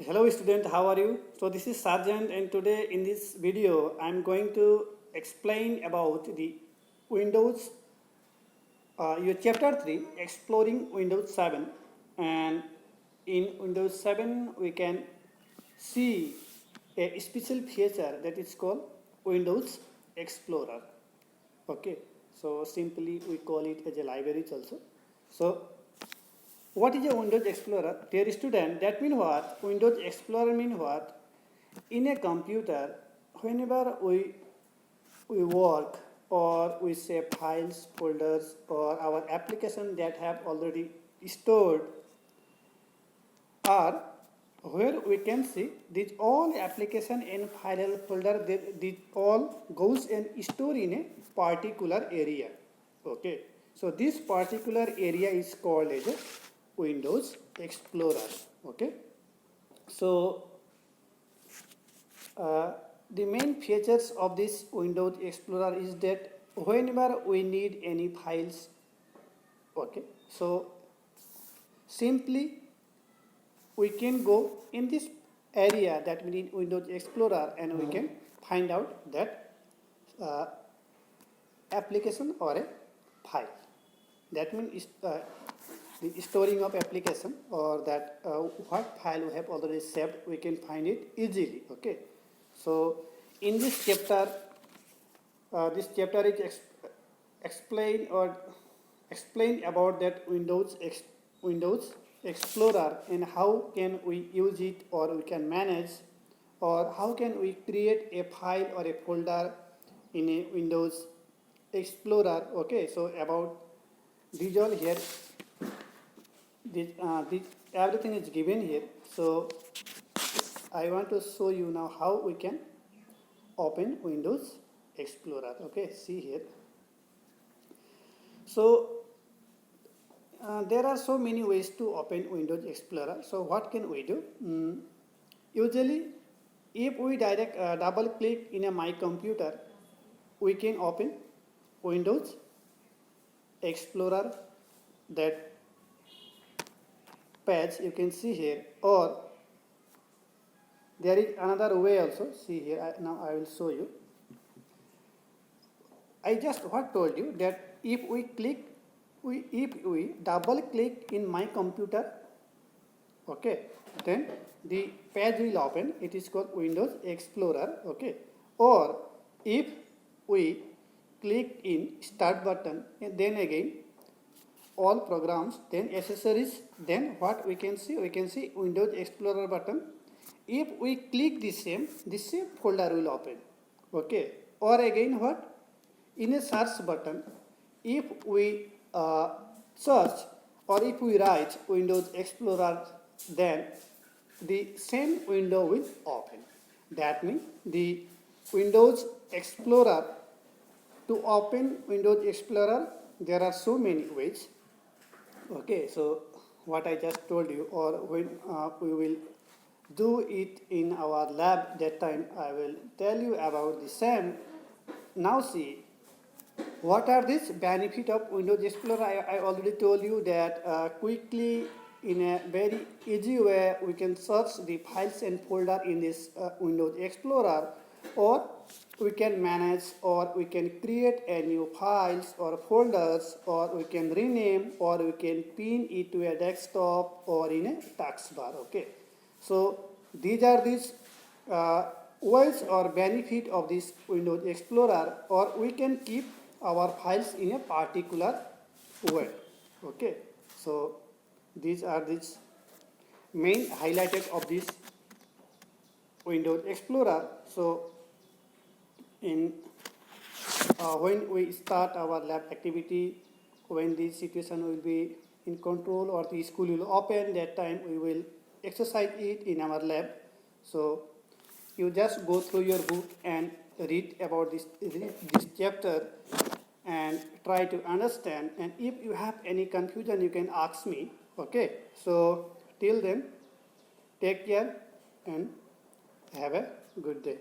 Hello student, how are you? So this is Sargent and today in this video I am going to explain about the Windows, your chapter 3 exploring Windows 7, and in Windows 7 we can see a special feature that is called Windows Explorer. Okay, so simply we call it as a libraries also. So what is a Windows Explorer? Dear student, that means what? Windows Explorer means what? In a computer, whenever we work or we save files, folders, or our application that have already stored, or where we can see these all application and file folder, they all goes and store in a particular area. Okay, so this particular area is called as a Windows Explorer. Okay, so the main features of this Windows Explorer is that whenever we need any files, okay, so simply we can go in this area that we need Windows Explorer and we can find out that uh, application or a file. That means the storing of application or that what file we have already saved, we can find it easily. Okay, so in this chapter is explain about that Windows Explorer and how can we use it, or we can manage, or how can we create a file or a folder in a Windows Explorer. Okay, so about these all here, everything is given here. So I want to show you now how we can open Windows Explorer. Okay, see here. So there are so many ways to open Windows Explorer. So what can we do? Usually, if we direct double click in my computer, we can open Windows Explorer, that page you can see here, or there is another way also. See here, now I will show you. I just what told you that if we double click in my computer, okay, then the page will open. It is called Windows Explorer. Okay, or if we click in start button and then again all programs, then accessories, then what we can see? We can see Windows Explorer button. If we click the same folder will open. Okay, or again what? In a search button, if we search or if we write Windows Explorer, then the same window will open. That means the Windows Explorer, to open Windows Explorer, there are so many ways. Okay, so what I just told you, or when we will do it in our lab, that time I will tell you about the same. Now see, what are these benefit of Windows Explorer? I already told you that quickly, in a very easy way, we can search the files and folder in this Windows Explorer, or we can manage, or we can create a new files or folders, or we can rename, or we can pin it to a desktop or in a taskbar. Okay, so these are these ways or benefit of this Windows Explorer, or we can keep our files in a particular way. Okay, so these are these main highlighted of this Windows Explorer. So in when we start our lab activity, when the situation will be in control or the school will open, that time we will exercise it in our lab. So you just go through your book and read about this chapter and try to understand, and if you have any confusion you can ask me. Okay, so till then, take care and have a good day.